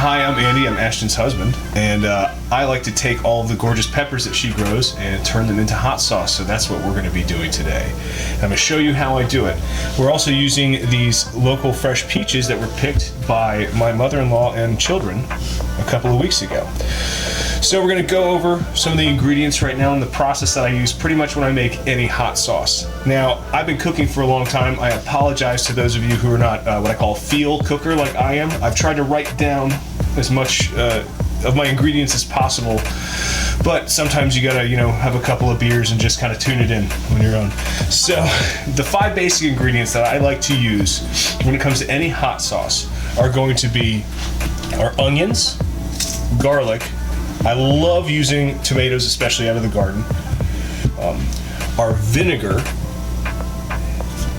Hi, I'm Andy. I'm Ashton's husband, and I like to take all of the gorgeous peppers that she grows and turn them into hot sauce, so that's what we're going to be doing today. And I'm going to show you how I do it. We're also using these local fresh peaches that were picked by my mother-in-law and children a couple of weeks ago. So we're going to go over some of the ingredients right now in the process that I use pretty much when I make any hot sauce. Now, I've been cooking for a long time. I apologize to those of you who are not what I call a field cooker like I am. I've tried to write down as much of my ingredients as possible, but sometimes you gotta, have a couple of beers and just kind of tune it in on your own. So the 5 basic ingredients that I like to use when it comes to any hot sauce are going to be our onions, garlic. I love using tomatoes, especially out of the garden. Our vinegar,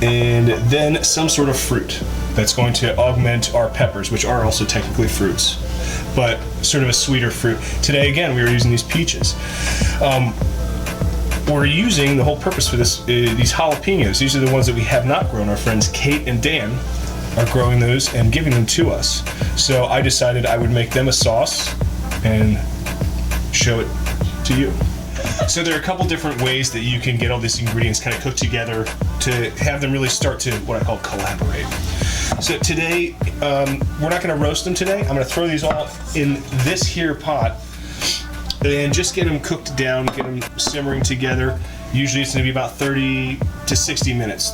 and then some sort of fruit that's going to augment our peppers, which are also technically fruits, but sort of a sweeter fruit. Today, again, we are using these peaches. We're using, the whole purpose for this, these jalapenos. These are the ones that we have not grown. Our friends Kate and Dan are growing those and giving them to us. So I decided I would make them a sauce and show it to you. So there are a couple different ways that you can get all these ingredients kind of cooked together to have them really start to what I call collaborate. So today, we're not going to roast them today. I'm going to throw these all in this here pot and just get them cooked down, get them simmering together. Usually it's going to be about 30 to 60 minutes.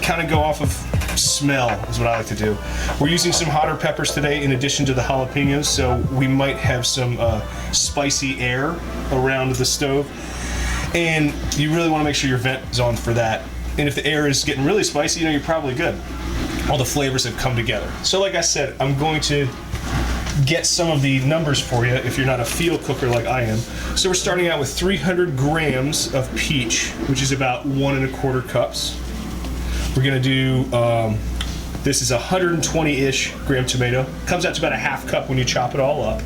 Kind of go off of smell is what I like to do. We're using some hotter peppers today in addition to the jalapenos, so we might have some spicy air around the stove. And you really want to make sure your vent is on for that. And if the air is getting really spicy, you're probably good. All the flavors have come together. So like I said, I'm going to get some of the numbers for you if you're not a field cooker like I am. So we're starting out with 300 grams of peach, which is about 1 1/4 cups. We're gonna do, this is 120-ish gram tomato. Comes out to about a 1/2 cup when you chop it all up.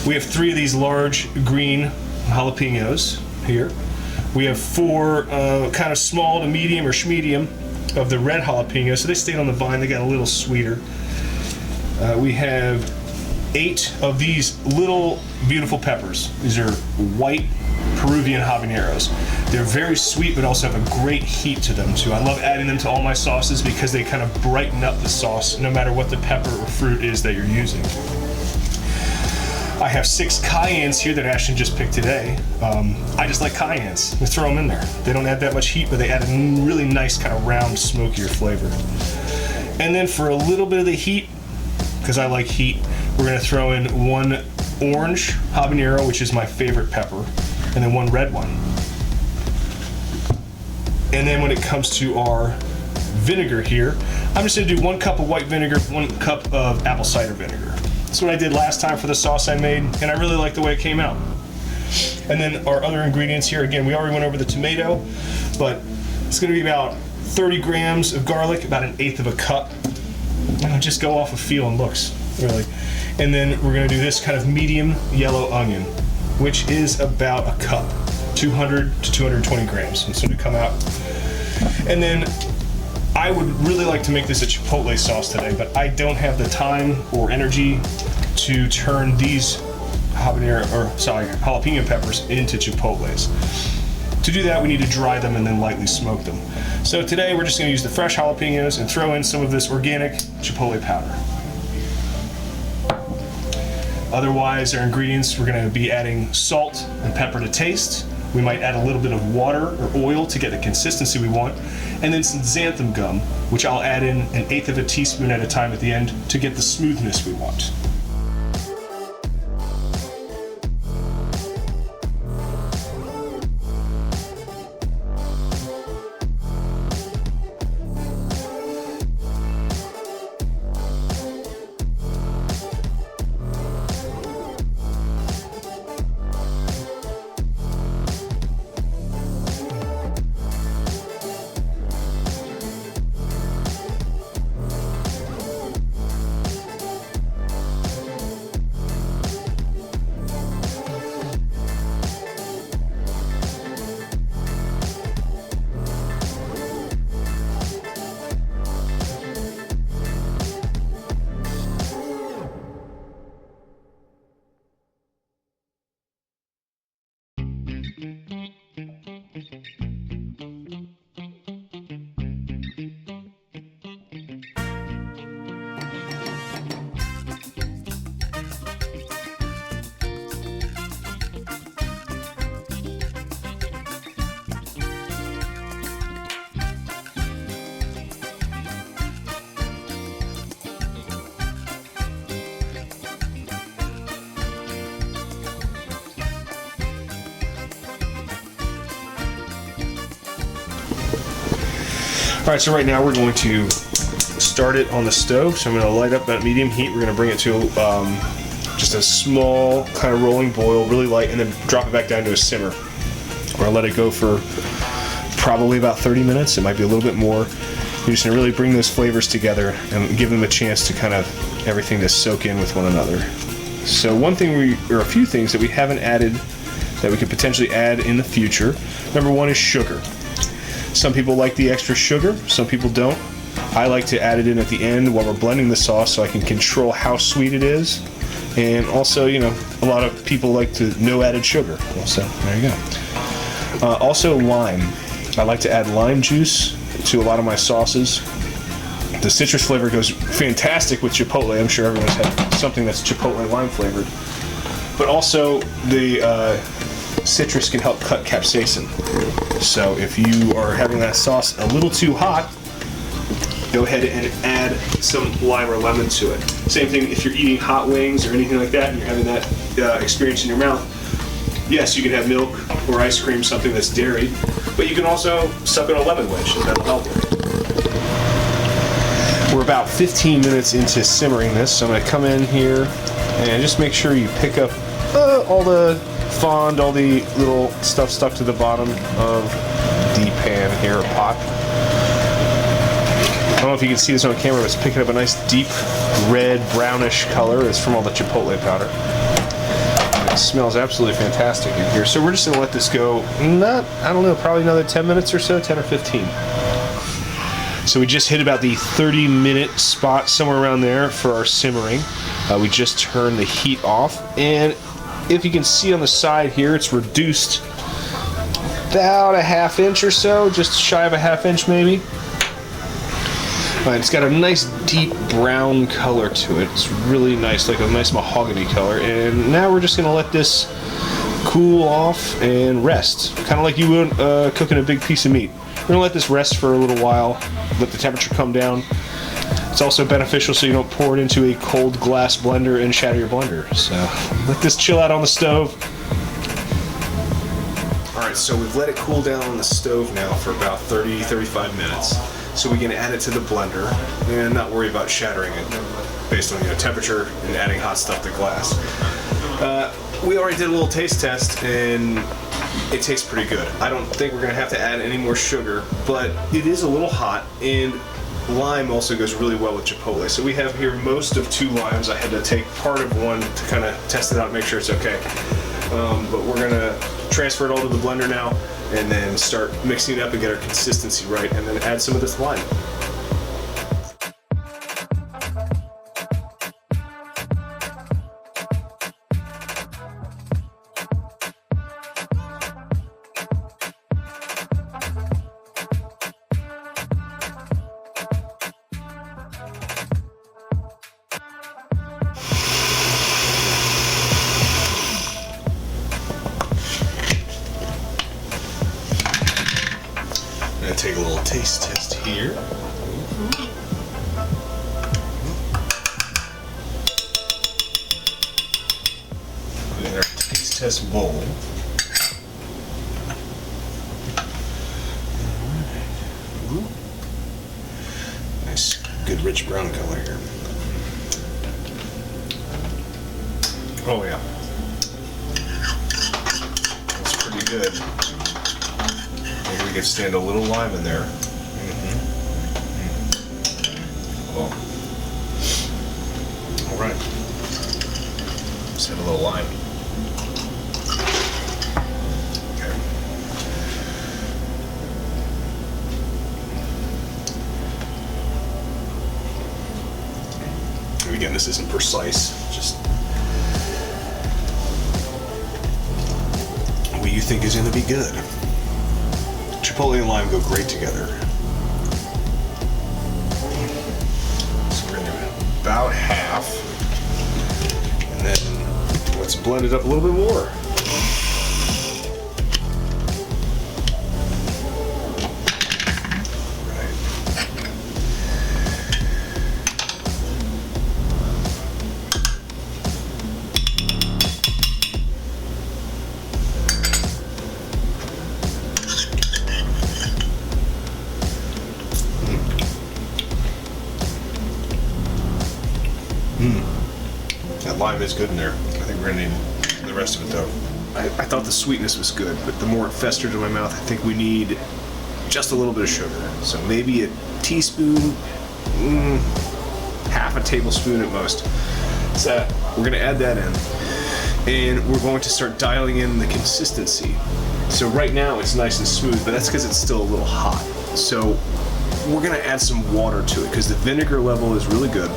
We have 3 of these large green jalapenos here. We have 4 kind of small to medium or schmedium of the red jalapenos. So they stayed on the vine, they got a little sweeter. We have 8 of these little beautiful peppers. These are white Peruvian habaneros. They're very sweet, but also have a great heat to them too. I love adding them to all my sauces because they kind of brighten up the sauce no matter what the pepper or fruit is that you're using. I have 6 cayennes here that Ashton just picked today. I just like cayennes. We throw them in there. They don't add that much heat, but they add a really nice kind of round, smokier flavor. And then for a little bit of the heat, because I like heat, we're going to throw in 1 orange habanero, which is my favorite pepper, and then 1 red one. And then when it comes to our vinegar here, I'm just going to do 1 cup of white vinegar, 1 cup of apple cider vinegar. That's what I did last time for the sauce I made, and I really like the way it came out. And then our other ingredients here, again, we already went over the tomato, but it's going to be about 30 grams of garlic, about 1/8 of a cup. Just go off of feel and looks, really. And then we're going to do this kind of medium yellow onion, which is about a cup, 200 to 220 grams. And so to come out. And then I would really like to make this a Chipotle sauce today, but I don't have the time or energy to turn these jalapeno peppers into Chipotles. To do that, we need to dry them and then lightly smoke them. So today we're just going to use the fresh jalapenos and throw in some of this organic Chipotle powder. Otherwise, our ingredients, we're going to be adding salt and pepper to taste. We might add a little bit of water or oil to get the consistency we want, and then some xanthan gum, which I'll add in 1/8 of a teaspoon at a time at the end to get the smoothness we want. All right, so right now we're going to start it on the stove. So I'm going to light up at medium heat. We're going to bring it to just a small kind of rolling boil, really light, and then drop it back down to a simmer. We're going to let it go for probably about 30 minutes. It might be a little bit more. You're just going to really bring those flavors together and give them a chance to kind of everything to soak in with one another. So one thing or a few things that we haven't added that we could potentially add in the future. Number one is sugar. Some people like the extra sugar, some people don't. I like to add it in at the end while we're blending the sauce so I can control how sweet it is. And also, you know, a lot of people like to no added sugar. So there you go. Also lime. I like to add lime juice to a lot of my sauces. The citrus flavor goes fantastic with Chipotle. I'm sure everyone's had something that's Chipotle lime flavored. But also the citrus can help cut capsaicin. So if you are having that sauce a little too hot, go ahead and add some lime or lemon to it. Same thing if you're eating hot wings or anything like that and you're having that experience in your mouth. Yes, you can have milk or ice cream, something that's dairy, but you can also suck on a lemon wedge and that'll help it. We're about 15 minutes into simmering this, so I'm going to come in here and just make sure you pick up all the fond, all the little stuff stuck to the bottom of the pan here, or pot. I don't know if you can see this on camera, but it's picking up a nice deep red, brownish color. It's from all the Chipotle powder. It smells absolutely fantastic in here. So we're just going to let this go, I don't know, probably another 10 minutes or so, 10 or 15. So we just hit about the 30-minute spot, somewhere around there, for our simmering. We just turned the heat off, and if you can see on the side here, it's reduced about a ½ inch or so, just shy of a ½ inch maybe. It's got a nice deep brown color to it. It's really nice, like a nice mahogany color. And now we're just going to let this cool off and rest, kind of like you would cooking a big piece of meat. We're going to let this rest for a little while, let the temperature come down. It's also beneficial so you don't pour it into a cold glass blender and shatter your blender. So let this chill out on the stove. Alright, so we've let it cool down on the stove now for about 30-35 minutes. So we can add it to the blender and not worry about shattering it based on temperature and adding hot stuff to glass. We already did a little taste test and it tastes pretty good. I don't think we're going to have to add any more sugar, but it is a little hot, and lime also goes really well with Chipotle. So we have here most of 2 limes. I had to take part of one to kind of test it out and make sure it's okay. But we're going to transfer it all to the blender now and then start mixing it up and get our consistency right, and then add some of this lime. I'm going to take a little taste test here. Put in our taste test bowl. Nice, good rich brown color here. Oh yeah. That's pretty good. Maybe we could stand a little lime in there. Oh. All right. Just add a little lime. Okay. And again, this isn't precise. Just what you think is going to be good. Chipotle and lime go great together. So we're going to do about half, and then let's blend it up a little bit more. That lime is good in there. I think we're gonna need the rest of it though. I thought the sweetness was good, but the more it festered in my mouth, I think we need just a little bit of sugar. So maybe a teaspoon, half a tablespoon at most. So we're gonna add that in, and we're going to start dialing in the consistency. So right now it's nice and smooth, but that's because it's still a little hot. So we're gonna add some water to it because the vinegar level is really good.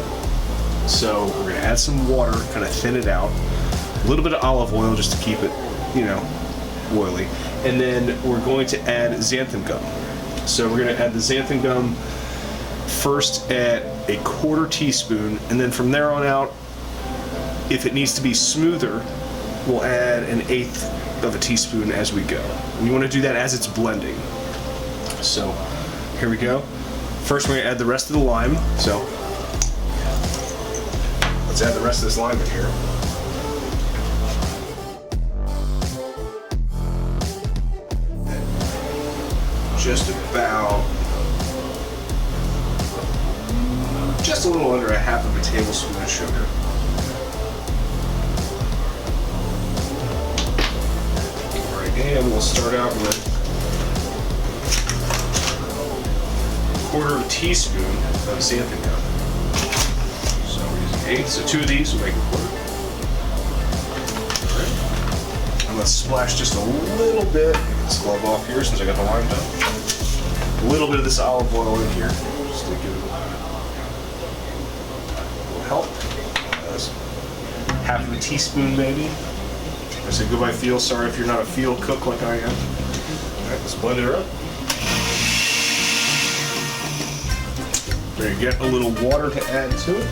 So we're gonna add some water, kind of thin it out. A little bit of olive oil just to keep it, oily. And then we're going to add xanthan gum. So we're gonna add the xanthan gum first at a 1/4 teaspoon, and then from there on out, if it needs to be smoother, we'll add 1/8 of a teaspoon as we go. And you wanna do that as it's blending. So here we go. First we're gonna add the rest of the lime. So let's add the rest of this lime in here. Just a little under 1/2 of a tablespoon of sugar. All right, and we'll start out with 1/4 teaspoon of xanthan gum. So we're using 1/8, so 2 of these will make a 1/4. All right, and let's splash just a little bit. Get this glove off here since I got the lime done. A little bit of this olive oil in here, just to give it a little help. That's 1/2 of a teaspoon maybe. I said go by feel. Sorry if you're not a feel cook like I am. All right, let's blend it up. We're gonna get a little water to add to it.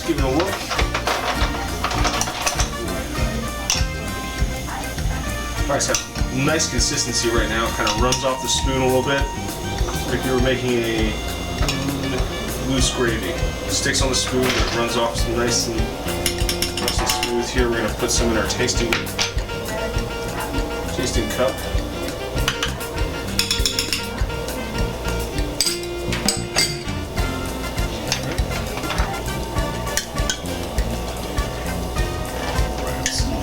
Give it a look. Alright, so nice consistency right now. It kind of runs off the spoon a little bit. Like you were making a loose gravy. It sticks on the spoon, but it runs off nice and smooth. Here we're going to put some in our tasting cup.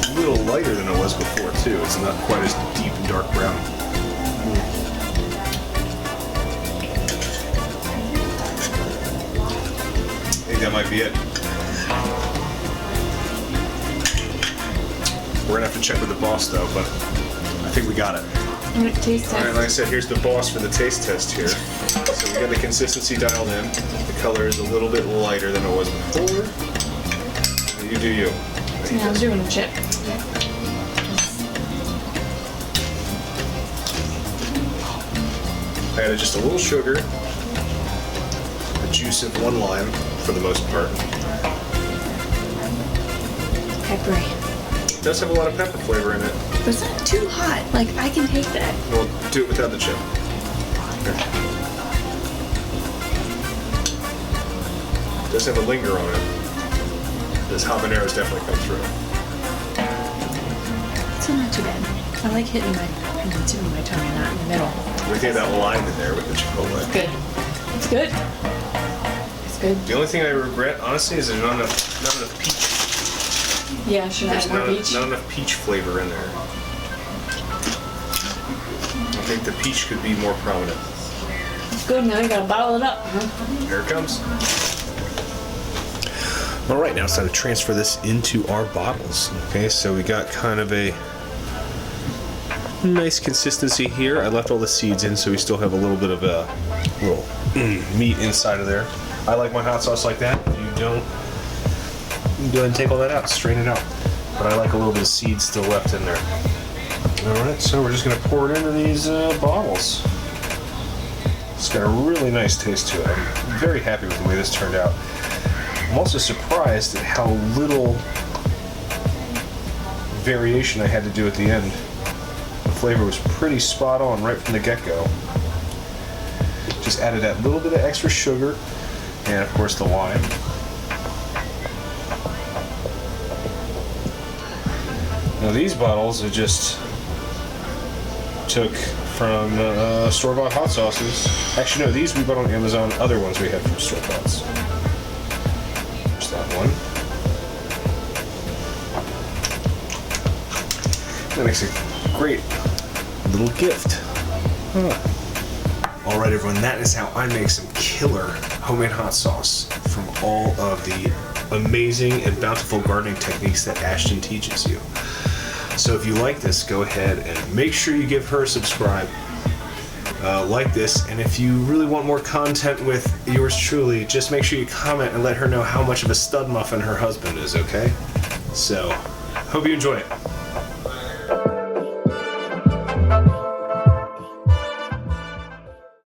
A little lighter than it was before too. It's not quite as deep and dark brown. I think that might be it. We're gonna have to check with the boss though, but I think we got it. Taste test. All right, like I said, here's the boss for the taste test here. So we got the consistency dialed in. The color is a little bit lighter than it was before. You do you. Yeah, I'm doing a chip. I added just a little sugar, the juice of 1 lime for the most part. Peppery. It does have a lot of pepper flavor in it. But it's not too hot. Like, I can take that. We'll do it without the chip. Here. It does have a linger on it. This habaneros definitely come through. Still not too bad. I like hitting my tip of my tongue and not in the middle. We think that lime in there with the chipotle. It's good. It's good. It's good. The only thing I regret, honestly, is there's not enough peach. Yeah, should I add more peach? Not enough peach flavor in there. I think the peach could be more prominent. Good, now you gotta bottle it up. Here it comes. All right, now it's time to transfer this into our bottles. Okay, so we got kind of a nice consistency here. I left all the seeds in, so we still have a little bit of a little meat inside of there. I like my hot sauce like that. If you don't, you go ahead and take all that out, strain it out. But I like a little bit of seeds still left in there. All right, so we're just gonna pour it into these bottles. It's got a really nice taste to it. I'm very happy with the way this turned out. I'm also surprised at how little variation I had to do at the end. The flavor was pretty spot on right from the get-go. Just added that little bit of extra sugar And of course the wine. Now these bottles I just took from store-bought hot sauces. Actually no, these we bought on Amazon. Other ones we had from store-boughts. There's that one. That makes a great little gift. Alright everyone, that is how I make some killer homemade hot sauce from all of the amazing and bountiful gardening techniques that Ashton teaches you. So if you like this, go ahead and make sure you give her a subscribe. Like this, and if you really want more content with yours truly, just make sure you comment and let her know how much of a stud muffin her husband is, okay? So, hope you enjoy it.